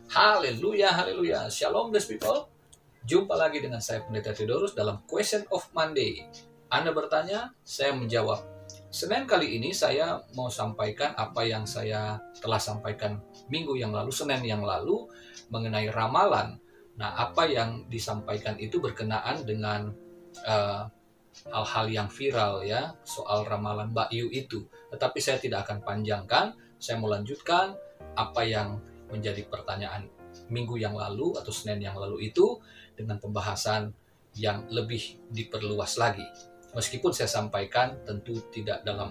Haleluya, haleluya. Shalom, blessed people. Jumpa lagi dengan saya Pendeta Theodorus dalam Question of Monday. Anda bertanya, saya menjawab. Senin kali ini saya mau sampaikan apa yang saya telah sampaikan minggu yang lalu, Senin yang lalu, mengenai ramalan. Nah, apa yang disampaikan itu berkenaan dengan hal-hal yang viral ya, soal ramalan Mbak Yu itu. Tetapi saya tidak akan panjangkan, saya mau lanjutkan apa yang menjadi pertanyaan minggu yang lalu atau Senin yang lalu itu dengan pembahasan yang lebih diperluas lagi. Meskipun saya sampaikan tentu tidak dalam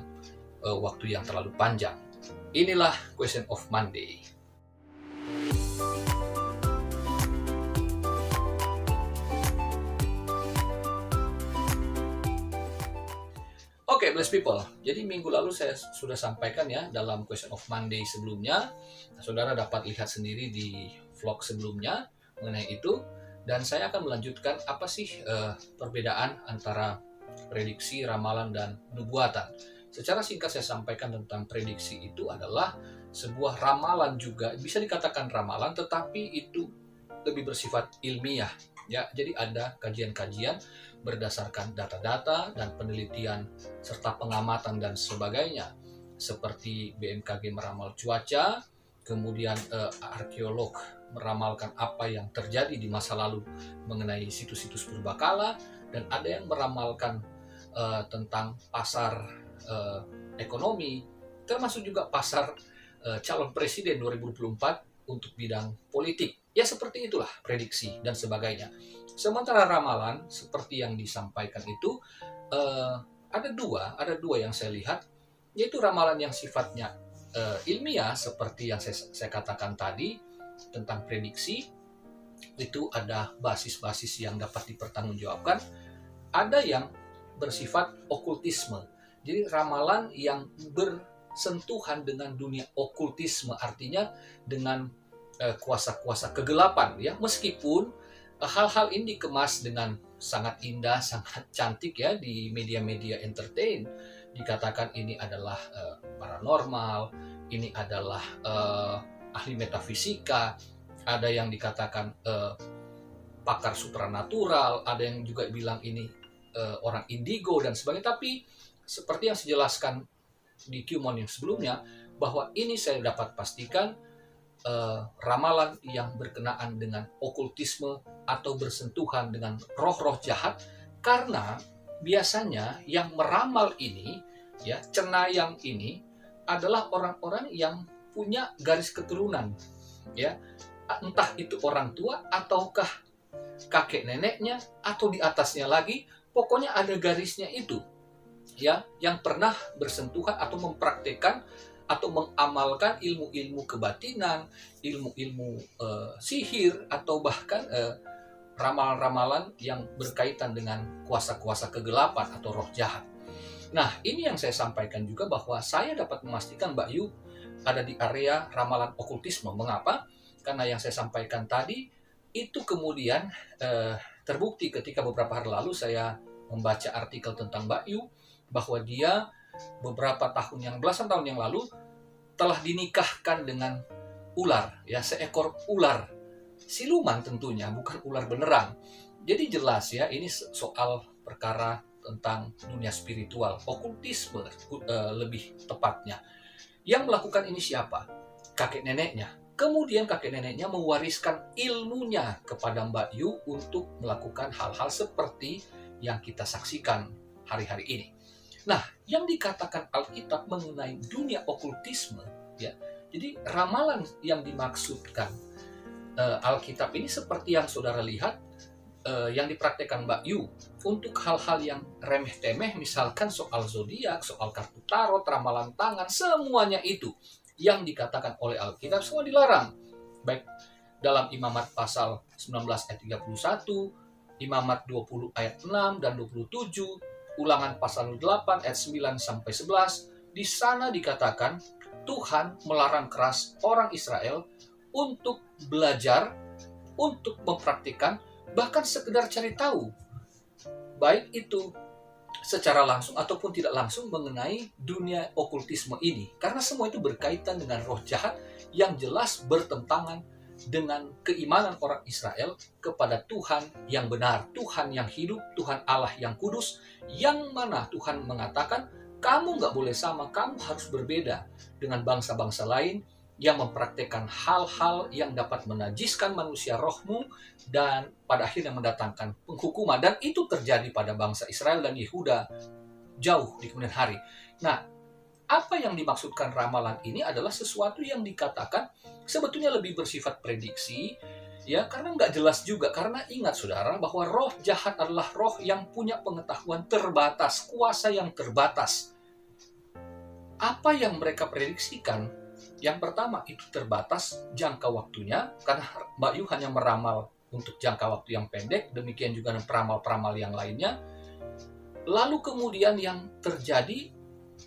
waktu yang terlalu panjang. Inilah Question of Monday. Oke, blessed people. Jadi minggu lalu saya sudah sampaikan ya dalam Question of Monday sebelumnya. Saudara dapat lihat sendiri di vlog sebelumnya mengenai itu. Dan saya akan melanjutkan apa sih perbedaan antara prediksi, ramalan, dan nubuatan. Secara singkat saya sampaikan tentang prediksi itu adalah sebuah ramalan juga. Bisa dikatakan ramalan, tetapi itu lebih bersifat ilmiah. Ya, jadi ada kajian-kajian berdasarkan data-data dan penelitian serta pengamatan dan sebagainya, seperti BMKG meramal cuaca, kemudian arkeolog meramalkan apa yang terjadi di masa lalu mengenai situs-situs purbakala, dan ada yang meramalkan tentang pasar ekonomi, termasuk juga pasar calon presiden 2024 untuk bidang politik. Ya seperti itulah prediksi dan sebagainya. Sementara ramalan seperti yang disampaikan itu ada dua yang saya lihat, yaitu ramalan yang sifatnya ilmiah seperti yang saya katakan tadi tentang prediksi, itu ada basis-basis yang dapat dipertanggungjawabkan. Ada yang bersifat okultisme, jadi ramalan yang bersentuhan dengan dunia okultisme, artinya dengan kuasa-kuasa kegelapan ya, meskipun hal-hal ini dikemas dengan sangat indah, sangat cantik ya di media-media entertain. Dikatakan ini adalah paranormal, ini adalah ahli metafisika, ada yang dikatakan pakar supranatural, ada yang juga bilang ini orang indigo dan sebagainya. Tapi seperti yang saya jelaskan di Q-Mon yang sebelumnya, bahwa ini saya dapat pastikan ramalan yang berkenaan dengan okultisme atau bersentuhan dengan roh-roh jahat, karena biasanya yang meramal ini ya, cenayang ini adalah orang-orang yang punya garis keturunan ya, entah itu orang tua ataukah kakek neneknya atau di atasnya lagi, pokoknya ada garisnya itu ya, yang pernah bersentuhan atau mempraktekkan atau mengamalkan ilmu-ilmu kebatinan, ilmu-ilmu sihir, atau bahkan ramalan-ramalan yang berkaitan dengan kuasa-kuasa kegelapan atau roh jahat. Nah, ini yang saya sampaikan juga, bahwa saya dapat memastikan Mbak Yu ada di area ramalan okultisme. Mengapa? Karena yang saya sampaikan tadi itu kemudian terbukti ketika beberapa hari lalu saya membaca artikel tentang Mbak Yu, bahwa dia beberapa belasan tahun yang lalu telah dinikahkan dengan ular ya, seekor ular siluman, tentunya bukan ular beneran. Jadi jelas ya, ini soal perkara tentang dunia spiritual, okultisme lebih tepatnya. Yang melakukan ini siapa? Kakek neneknya. Kemudian kakek neneknya mewariskan ilmunya kepada Mbak Yu untuk melakukan hal-hal seperti yang kita saksikan hari-hari ini. Nah, yang dikatakan Alkitab mengenai dunia okultisme, ya, jadi ramalan yang dimaksudkan Alkitab ini seperti yang saudara lihat, yang dipraktekkan Mbak Yu untuk hal-hal yang remeh-temeh, misalkan soal zodiak, soal kartu tarot, ramalan tangan, semuanya itu yang dikatakan oleh Alkitab semua dilarang. Baik dalam Imamat pasal 19 ayat 31, Imamat 20 ayat 6 dan 27, Ulangan pasal 8 ayat 9 sampai 11, di sana dikatakan Tuhan melarang keras orang Israel untuk belajar, untuk mempraktikkan, bahkan sekedar cari tahu, baik itu secara langsung ataupun tidak langsung mengenai dunia okultisme ini, karena semua itu berkaitan dengan roh jahat yang jelas bertentangan dengan keimanan orang Israel kepada Tuhan yang benar, Tuhan yang hidup, Tuhan Allah yang kudus, yang mana Tuhan mengatakan, kamu nggak boleh sama, kamu harus berbeda dengan bangsa-bangsa lain yang mempraktekkan hal-hal yang dapat menajiskan manusia rohmu dan pada akhirnya mendatangkan penghukuman. Dan itu terjadi pada bangsa Israel dan Yehuda jauh di kemudian hari. Nah, apa yang dimaksudkan ramalan ini adalah sesuatu yang dikatakan sebetulnya lebih bersifat prediksi, ya, karena nggak jelas juga. Karena ingat saudara bahwa roh jahat adalah roh yang punya pengetahuan terbatas, kuasa yang terbatas. Apa yang mereka prediksikan, yang pertama itu terbatas jangka waktunya, karena Mbak Yu hanya meramal untuk jangka waktu yang pendek, demikian juga dengan peramal-peramal yang lainnya. Lalu kemudian yang terjadi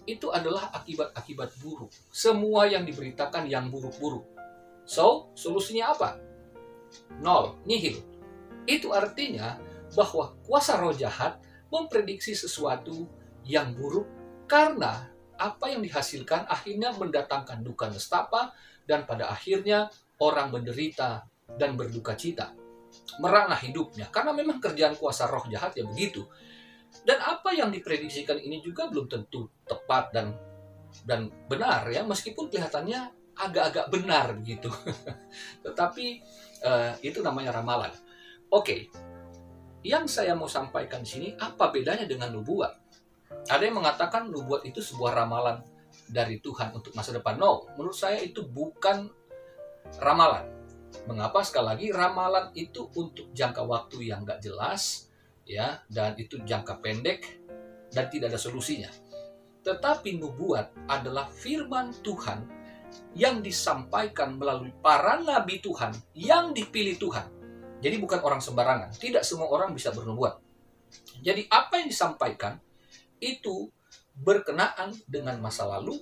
itu adalah akibat-akibat buruk. Semua yang diberitakan yang buruk-buruk. So, solusinya apa? Nol, nihil. Itu artinya bahwa kuasa roh jahat memprediksi sesuatu yang buruk karena apa yang dihasilkan akhirnya mendatangkan duka nestapa dan pada akhirnya orang menderita dan berduka cita. Merana hidupnya karena memang kerjaan kuasa roh jahat ya begitu. Dan apa yang diprediksikan ini juga belum tentu tepat dan benar ya, meskipun kelihatannya agak-agak benar begitu. Tetapi itu namanya ramalan. Oke, yang saya mau sampaikan di sini, apa bedanya dengan nubuat? Ada yang mengatakan nubuat itu sebuah ramalan dari Tuhan untuk masa depan. No, menurut saya itu bukan ramalan. Mengapa? Sekali lagi, ramalan itu untuk jangka waktu yang nggak jelas, ya, dan itu jangka pendek dan tidak ada solusinya. Tetapi nubuat adalah firman Tuhan yang disampaikan melalui para nabi Tuhan yang dipilih Tuhan. Jadi bukan orang sembarangan. Tidak semua orang bisa bernubuat. Jadi apa yang disampaikan itu berkenaan dengan masa lalu,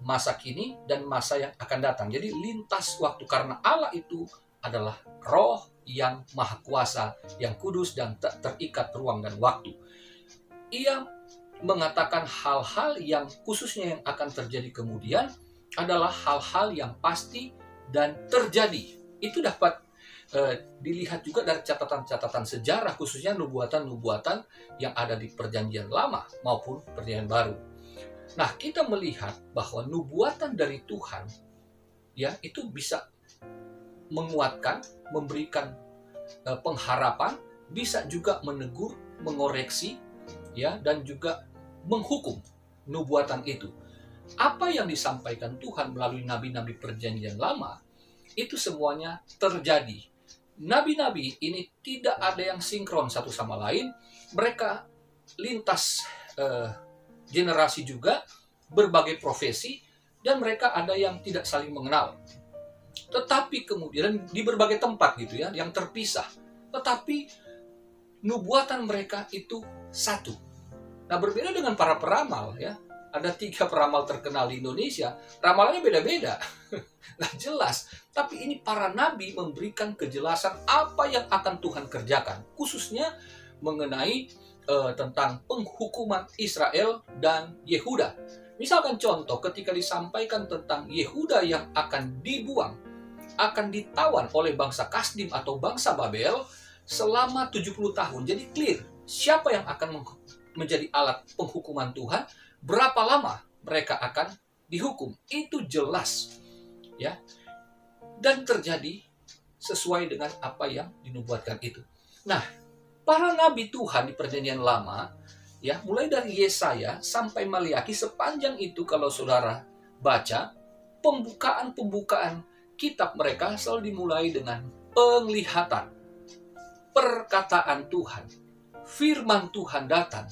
masa kini, dan masa yang akan datang. Jadi lintas waktu, karena Allah itu adalah roh yang maha kuasa, yang kudus dan tak terikat ruang dan waktu. Ia mengatakan hal-hal yang khususnya yang akan terjadi kemudian adalah hal-hal yang pasti dan terjadi. Itu dapat dilihat juga dari catatan-catatan sejarah, khususnya nubuatan-nubuatan yang ada di Perjanjian Lama maupun Perjanjian Baru. Nah, kita melihat bahwa nubuatan dari Tuhan ya itu bisa menguatkan, memberikan pengharapan, bisa juga menegur, mengoreksi, ya, dan juga menghukum nubuatan itu. Apa yang disampaikan Tuhan melalui nabi-nabi Perjanjian Lama itu semuanya terjadi. Nabi-nabi ini tidak ada yang sinkron satu sama lain. Mereka lintas generasi juga, berbagai profesi, dan mereka ada yang tidak saling mengenal. Tetapi kemudian di berbagai tempat gitu ya, yang terpisah. Tetapi nubuatan mereka itu satu. Nah, berbeda dengan para peramal ya. Ada 3 peramal terkenal di Indonesia, ramalannya beda-beda. Nggak jelas. Tapi ini para nabi memberikan kejelasan apa yang akan Tuhan kerjakan. Khususnya mengenai tentang penghukuman Israel dan Yehuda. Misalkan contoh, ketika disampaikan tentang Yehuda yang akan dibuang, akan ditawan oleh bangsa Kasdim atau bangsa Babel selama 70 tahun. Jadi clear, siapa yang akan menjadi alat penghukuman Tuhan, berapa lama mereka akan dihukum. Itu jelas. Ya. Dan terjadi sesuai dengan apa yang dinubuatkan itu. Nah, para nabi Tuhan di Perjanjian Lama, ya, mulai dari Yesaya sampai Maliaki, sepanjang itu kalau saudara baca, pembukaan kitab mereka selalu dimulai dengan penglihatan, perkataan Tuhan, firman Tuhan datang,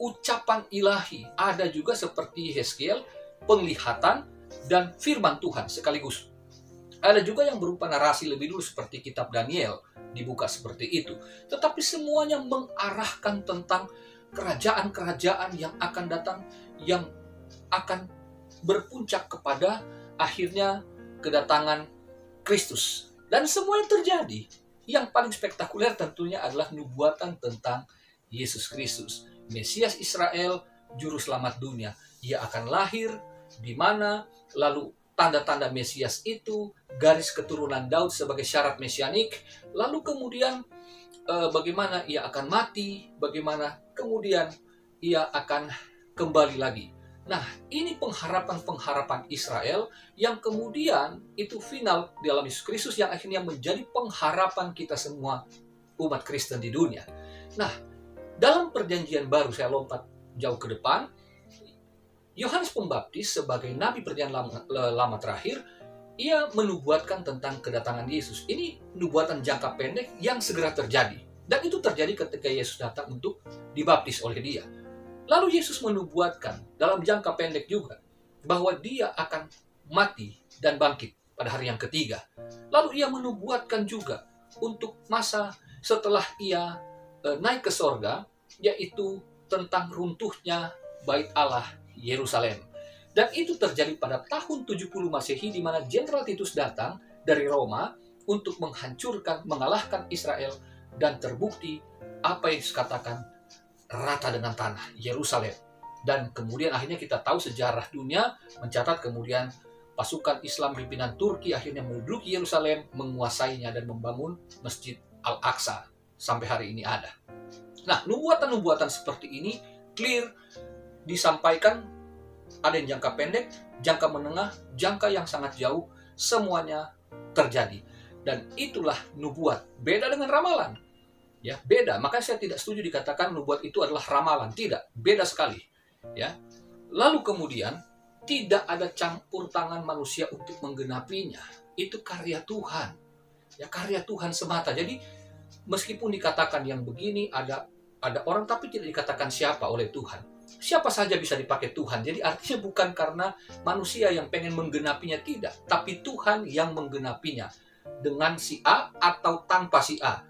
ucapan ilahi. Ada juga seperti Yeskiel, penglihatan dan firman Tuhan sekaligus. Ada juga yang berupa narasi lebih dulu seperti kitab Daniel, dibuka seperti itu. Tetapi semuanya mengarahkan tentang kerajaan-kerajaan yang akan datang, yang akan berpuncak kepada akhirnya kedatangan Kristus. Dan semuanya terjadi. Yang paling spektakuler tentunya adalah nubuatan tentang Yesus Kristus, Mesias Israel, Juru Selamat dunia. Ia akan lahir di mana, lalu tanda-tanda Mesias itu, garis keturunan Daud sebagai syarat mesianik, lalu kemudian bagaimana ia akan mati, bagaimana kemudian ia akan kembali lagi. Nah, ini pengharapan-pengharapan Israel yang kemudian itu final di dalam Yesus Kristus yang akhirnya menjadi pengharapan kita semua umat Kristen di dunia. Nah, dalam perjanjian baru, saya lompat jauh ke depan, Yohanes Pembaptis sebagai nabi perjanjian lama terakhir, ia menubuatkan tentang kedatangan Yesus. Ini nubuatan jangka pendek yang segera terjadi. Dan itu terjadi ketika Yesus datang untuk dibaptis oleh dia. Lalu Yesus menubuatkan dalam jangka pendek juga bahwa dia akan mati dan bangkit pada hari yang ketiga. Lalu ia menubuatkan juga untuk masa setelah ia naik ke sorga, yaitu tentang runtuhnya bait Allah Yerusalem. Dan itu terjadi pada tahun 70 Masehi di mana Jenderal Titus datang dari Roma untuk menghancurkan, mengalahkan Israel, dan terbukti apa yang dikatakan rata dengan tanah Yerusalem. Dan kemudian akhirnya kita tahu sejarah dunia mencatat kemudian pasukan Islam pimpinan Turki akhirnya menduduki Yerusalem, menguasainya dan membangun Masjid Al-Aqsa sampai hari ini ada. Nah, nubuatan-nubuatan seperti ini clear disampaikan, ada yang jangka pendek, jangka menengah, jangka yang sangat jauh, semuanya terjadi. Dan itulah nubuat, beda dengan ramalan. Ya, beda. Makanya saya tidak setuju dikatakan nubuat itu adalah ramalan. Tidak, beda sekali. Ya. Lalu kemudian tidak ada campur tangan manusia untuk menggenapinya. Itu karya Tuhan. Ya, karya Tuhan semata. Jadi meskipun dikatakan yang begini ada orang tapi tidak dikatakan siapa oleh Tuhan. Siapa saja bisa dipakai Tuhan. Jadi artinya bukan karena manusia yang pengen menggenapinya, tidak, tapi Tuhan yang menggenapinya dengan si A atau tanpa si A.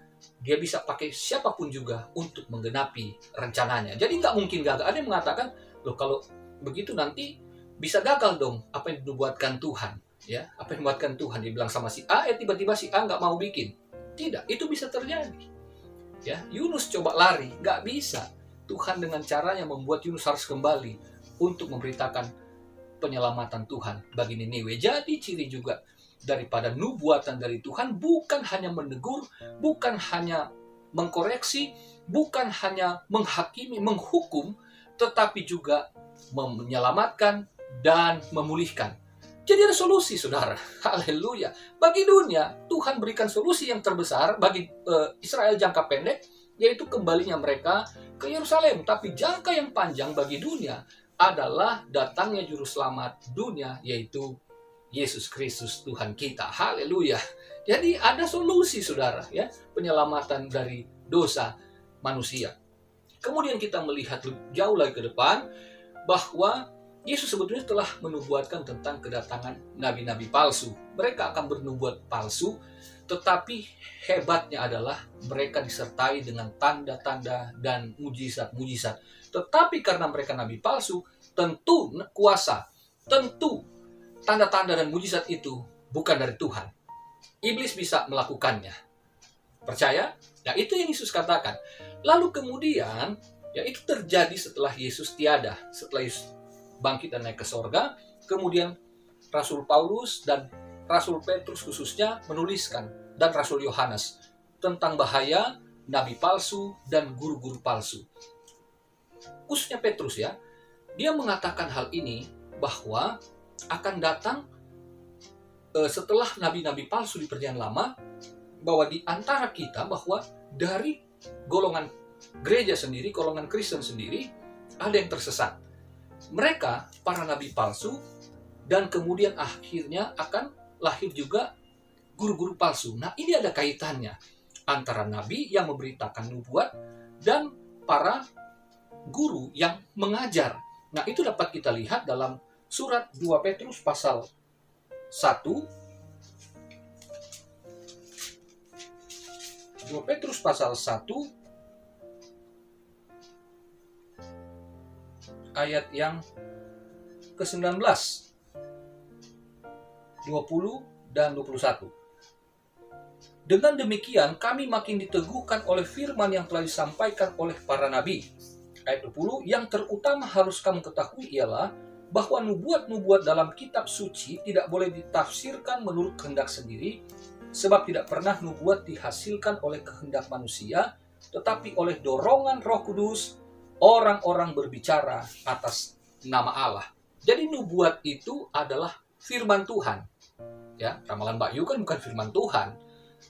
Dia bisa pakai siapapun juga untuk menggenapi rencananya. Jadi nggak mungkin gagal. Ada yang mengatakan, loh kalau begitu nanti bisa gagal dong apa yang dibuatkan Tuhan. Ya, apa yang dibuatkan Tuhan. Dia bilang sama si A, tiba-tiba si A nggak mau bikin. Tidak, itu bisa terjadi. Ya, Yunus coba lari, nggak bisa. Tuhan dengan caranya membuat Yunus harus kembali untuk memberitakan penyelamatan Tuhan bagi Niniwe. Jadi ciri juga daripada nubuatan dari Tuhan bukan hanya menegur, bukan hanya mengkoreksi, bukan hanya menghakimi, menghukum, tetapi juga menyelamatkan dan memulihkan. Jadi ada solusi, saudara. Haleluya. Bagi dunia, Tuhan berikan solusi yang terbesar bagi Israel jangka pendek, yaitu kembalinya mereka ke Yerusalem. Tapi jangka yang panjang bagi dunia adalah datangnya juru selamat dunia, yaitu Yesus Kristus Tuhan kita. Haleluya. Jadi ada solusi, saudara, ya, penyelamatan dari dosa manusia. Kemudian kita melihat jauh lagi ke depan bahwa Yesus sebetulnya telah menubuatkan tentang kedatangan nabi-nabi palsu. Mereka akan bernubuat palsu, tetapi hebatnya adalah mereka disertai dengan tanda-tanda dan mujizat-mujizat. Tetapi karena mereka nabi palsu, tentu kuasa, tentu tanda-tanda dan mujizat itu bukan dari Tuhan. Iblis bisa melakukannya. Percaya? Ya, itu yang Yesus katakan. Lalu kemudian, ya itu terjadi setelah Yesus tiada. Setelah Yesus bangkit dan naik ke sorga, kemudian Rasul Paulus dan Rasul Petrus khususnya menuliskan, dan Rasul Yohanes, tentang bahaya nabi palsu dan guru-guru palsu. Khususnya Petrus, ya, dia mengatakan hal ini bahwa akan datang setelah nabi-nabi palsu di perjanjian lama, bahwa di antara kita, bahwa dari golongan gereja sendiri, golongan Kristen sendiri, ada yang tersesat. Mereka para nabi palsu, dan kemudian akhirnya akan lahir juga guru-guru palsu. Nah, ini ada kaitannya antara nabi yang memberitakan nubuat dan para guru yang mengajar. Nah, itu dapat kita lihat dalam surat 2 Petrus pasal 1. 2 Petrus pasal 1 ayat yang ke-19, 20 dan 21. Dengan demikian kami makin diteguhkan oleh firman yang telah disampaikan oleh para nabi. Ayat 20, yang terutama harus kamu ketahui ialah bahwa nubuat-nubuat dalam kitab suci tidak boleh ditafsirkan menurut kehendak sendiri, sebab tidak pernah nubuat dihasilkan oleh kehendak manusia, tetapi oleh dorongan Roh Kudus, orang-orang berbicara atas nama Allah. Jadi nubuat itu adalah firman Tuhan. Ya, ramalan Mbak Yu kan bukan firman Tuhan.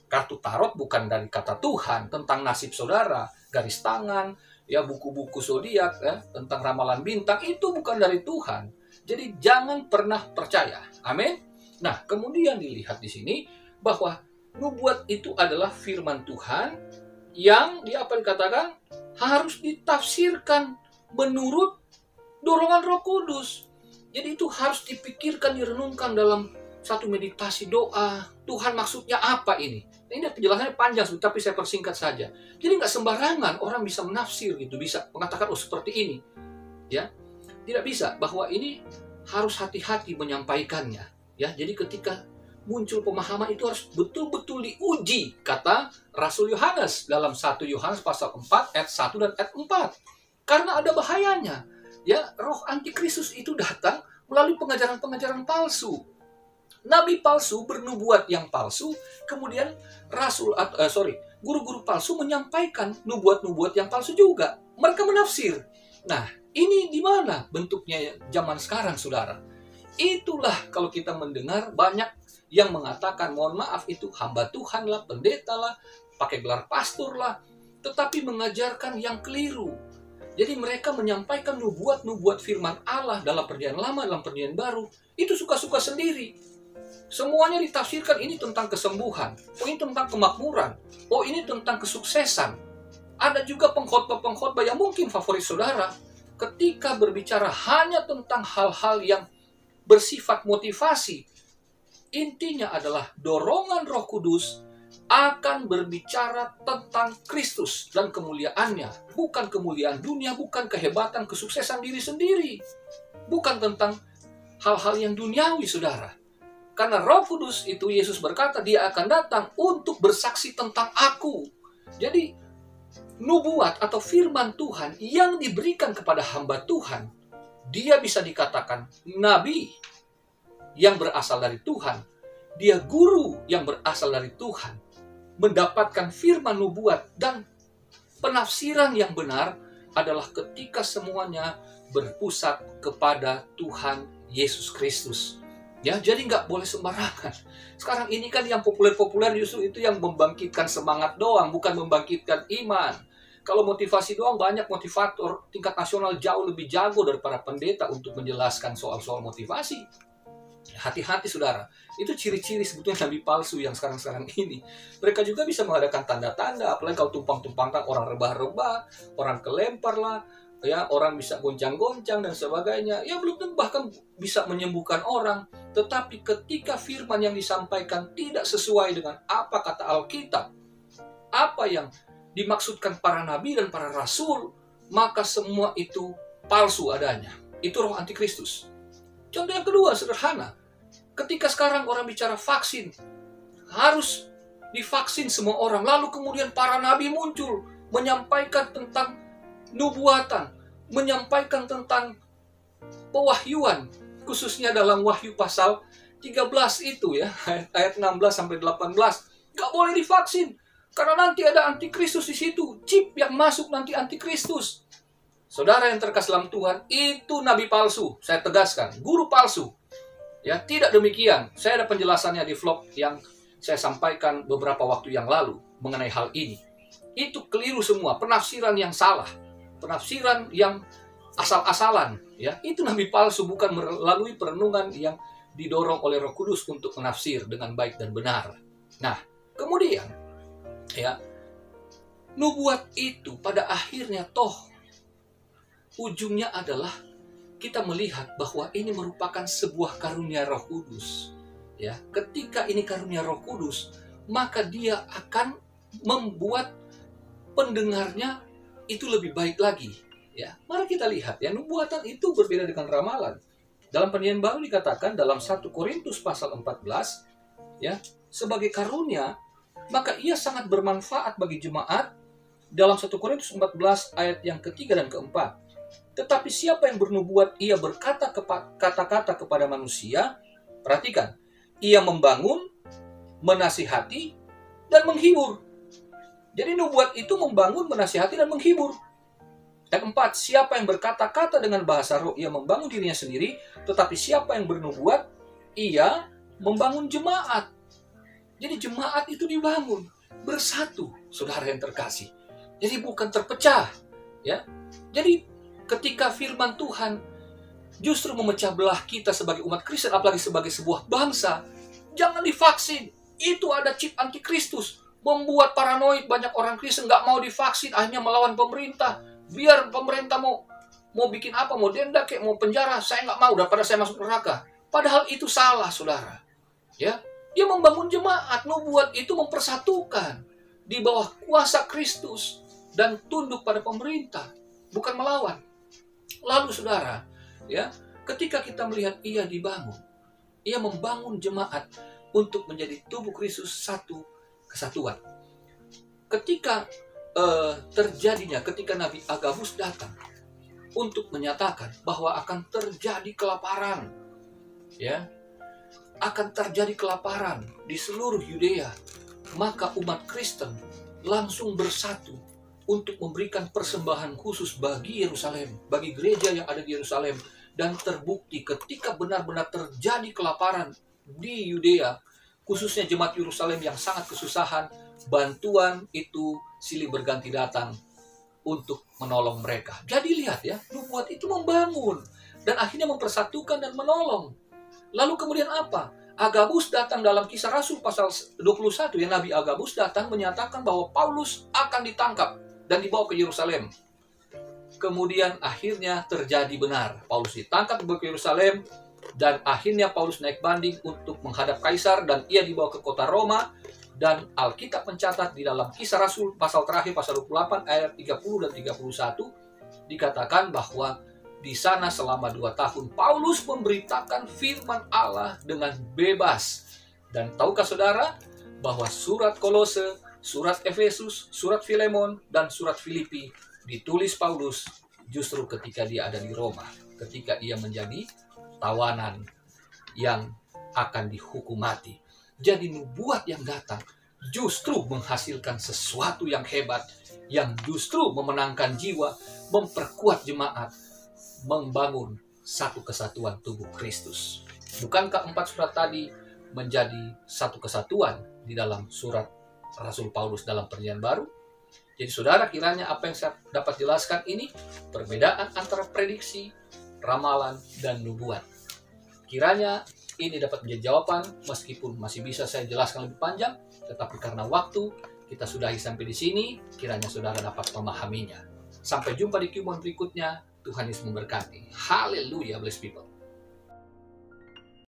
Kartu tarot bukan dari kata Tuhan tentang nasib saudara, garis tangan, ya buku-buku zodiak ya, tentang ramalan bintang itu bukan dari Tuhan. Jadi jangan pernah percaya. Amin. Nah, kemudian dilihat di sini bahwa nubuat itu adalah firman Tuhan yang dikatakan harus ditafsirkan menurut dorongan Roh Kudus. Jadi itu harus dipikirkan, direnungkan dalam satu meditasi doa. Tuhan maksudnya apa ini? Ini penjelasannya panjang, tapi saya persingkat saja. Jadi nggak sembarangan orang bisa menafsir gitu, bisa mengatakan oh seperti ini, ya tidak bisa. Bahwa ini harus hati-hati menyampaikannya, ya. Jadi ketika muncul pemahaman itu harus betul-betul diuji, kata Rasul Yohanes dalam 1 Yohanes pasal 4 ayat 1 dan ayat 4. Karena ada bahayanya, ya roh antikristus itu datang melalui pengajaran-pengajaran palsu. Nabi palsu bernubuat yang palsu, kemudian guru-guru palsu menyampaikan nubuat-nubuat yang palsu juga. Mereka menafsir. Nah, ini di mana bentuknya zaman sekarang, saudara? Itulah kalau kita mendengar banyak yang mengatakan, mohon maaf itu hamba Tuhan lah, pendeta lah, pakai gelar pastor lah, tetapi mengajarkan yang keliru. Jadi mereka menyampaikan nubuat-nubuat firman Allah dalam perjanjian lama, dalam perjanjian baru, itu suka-suka sendiri. Semuanya ditafsirkan ini tentang kesembuhan, oh ini tentang kemakmuran, oh ini tentang kesuksesan. Ada juga pengkhotbah-pengkhotbah yang mungkin favorit saudara, ketika berbicara hanya tentang hal-hal yang bersifat motivasi. Intinya adalah dorongan Roh Kudus akan berbicara tentang Kristus dan kemuliaannya. Bukan kemuliaan dunia, bukan kehebatan, kesuksesan diri sendiri. Bukan tentang hal-hal yang duniawi, saudara. Karena Roh Kudus itu, Yesus berkata, dia akan datang untuk bersaksi tentang aku. Jadi, nubuat atau firman Tuhan yang diberikan kepada hamba Tuhan, dia bisa dikatakan nabi yang berasal dari Tuhan. Dia guru yang berasal dari Tuhan. Mendapatkan firman nubuat dan penafsiran yang benar adalah ketika semuanya berpusat kepada Tuhan Yesus Kristus. Ya, jadi nggak boleh sembarangan. Sekarang ini kan yang populer-populer justru itu yang membangkitkan semangat doang, bukan membangkitkan iman. Kalau motivasi doang, banyak motivator tingkat nasional jauh lebih jago daripada pendeta untuk menjelaskan soal-soal motivasi. Hati-hati, saudara. Itu ciri-ciri sebetulnya nabi palsu yang sekarang-sekarang ini. Mereka juga bisa mengadakan tanda-tanda, apalagi kalau tumpang-tumpang orang rebah-rebah, orang kelempar lah, ya orang bisa goncang-goncang dan sebagainya. Ya belum tentu bahkan bisa menyembuhkan orang. Tetapi ketika firman yang disampaikan tidak sesuai dengan apa kata Alkitab, apa yang dimaksudkan para nabi dan para rasul, maka semua itu palsu adanya. Itu roh antikristus. Contoh yang kedua sederhana. Ketika sekarang orang bicara vaksin, harus divaksin semua orang. Lalu kemudian para nabi muncul menyampaikan tentang nubuatan, menyampaikan tentang pewahyuan, khususnya dalam Wahyu pasal 13 itu ya, ayat 16 sampai 18. Gak boleh divaksin karena nanti ada antikristus di situ. Chip yang masuk nanti antikristus. Saudara yang terkasih dalam Tuhan, itu nabi palsu. Saya tegaskan, guru palsu. Ya, tidak demikian. Saya ada penjelasannya di vlog yang saya sampaikan beberapa waktu yang lalu mengenai hal ini. Itu keliru semua, penafsiran yang salah, penafsiran yang asal-asalan. Ya, itu nabi palsu, bukan melalui perenungan yang didorong oleh Roh Kudus untuk menafsir dengan baik dan benar. Nah, kemudian ya, nubuat itu pada akhirnya toh ujungnya adalah kita melihat bahwa ini merupakan sebuah karunia Roh Kudus. Ya, ketika ini karunia Roh Kudus, maka dia akan membuat pendengarnya itu lebih baik lagi. Ya, mari kita lihat ya, nubuatan itu berbeda dengan ramalan. Dalam Perjanjian Baru dikatakan dalam 1 Korintus pasal 14, ya, sebagai karunia, maka ia sangat bermanfaat bagi jemaat dalam 1 Korintus 14 ayat yang ketiga dan keempat. Tetapi siapa yang bernubuat, ia berkata kata-kata kepada manusia. Perhatikan, ia membangun, menasihati, dan menghibur. Jadi nubuat itu membangun, menasihati, dan menghibur. Dan 4, siapa yang berkata-kata dengan bahasa roh, ia membangun dirinya sendiri. Tetapi siapa yang bernubuat, ia membangun jemaat. Jadi jemaat itu dibangun bersatu, saudara yang terkasih. Jadi bukan terpecah, ya. Jadi ketika firman Tuhan justru memecah belah kita sebagai umat Kristen, apalagi sebagai sebuah bangsa, jangan divaksin. Itu ada chip antikristus, membuat paranoid banyak orang Kristen nggak mau divaksin, akhirnya melawan pemerintah. Biar pemerintah mau bikin apa, mau denda kayak mau penjara, saya nggak mau daripada saya masuk neraka. Padahal itu salah, saudara. Ya, dia membangun jemaat. Nubuat itu mempersatukan di bawah kuasa Kristus dan tunduk pada pemerintah, bukan melawan. Lalu saudara, ya, ketika kita melihat ia dibangun, ia membangun jemaat untuk menjadi tubuh Kristus, satu kesatuan. Ketika ketika Nabi Agabus datang untuk menyatakan bahwa akan terjadi kelaparan, ya, akan terjadi kelaparan di seluruh Yudea, maka umat Kristen langsung bersatu untuk memberikan persembahan khusus bagi Yerusalem, bagi gereja yang ada di Yerusalem. Dan terbukti ketika benar-benar terjadi kelaparan di Yudea, khususnya jemaat Yerusalem yang sangat kesusahan, bantuan itu silih berganti datang untuk menolong mereka. Jadi lihat ya, nubuat itu membangun dan akhirnya mempersatukan dan menolong. Lalu kemudian apa? Agabus datang dalam Kisah Rasul pasal 21, ya, Nabi Agabus datang menyatakan bahwa Paulus akan ditangkap dan dibawa ke Yerusalem. Kemudian akhirnya terjadi benar. Paulus ditangkap, dibawa ke Yerusalem, dan akhirnya Paulus naik banding untuk menghadap Kaisar dan ia dibawa ke kota Roma. Dan Alkitab mencatat di dalam Kisah Rasul pasal terakhir, pasal 28 ayat 30 dan 31, dikatakan bahwa di sana selama 2 tahun Paulus memberitakan firman Allah dengan bebas. Dan tahukah saudara bahwa surat Kolose, surat Efesus, surat Filemon, dan surat Filipi ditulis Paulus justru ketika dia ada di Roma, ketika ia menjadi tawanan yang akan dihukum mati. Jadi nubuat yang datang justru menghasilkan sesuatu yang hebat, yang justru memenangkan jiwa, memperkuat jemaat, membangun satu kesatuan tubuh Kristus. Bukankah 4 surat tadi menjadi satu kesatuan di dalam surat Rasul Paulus dalam Perjanjian Baru? Jadi saudara, kiranya apa yang saya dapat jelaskan ini, perbedaan antara prediksi, ramalan, dan nubuat. Kiranya ini dapat menjadi jawaban, meskipun masih bisa saya jelaskan lebih panjang, tetapi karena waktu, kita sudahi sampai di sini, kiranya saudara dapat memahaminya. Sampai jumpa di Q1 berikutnya, Tuhan Yesus memberkati. Haleluya, blessed people.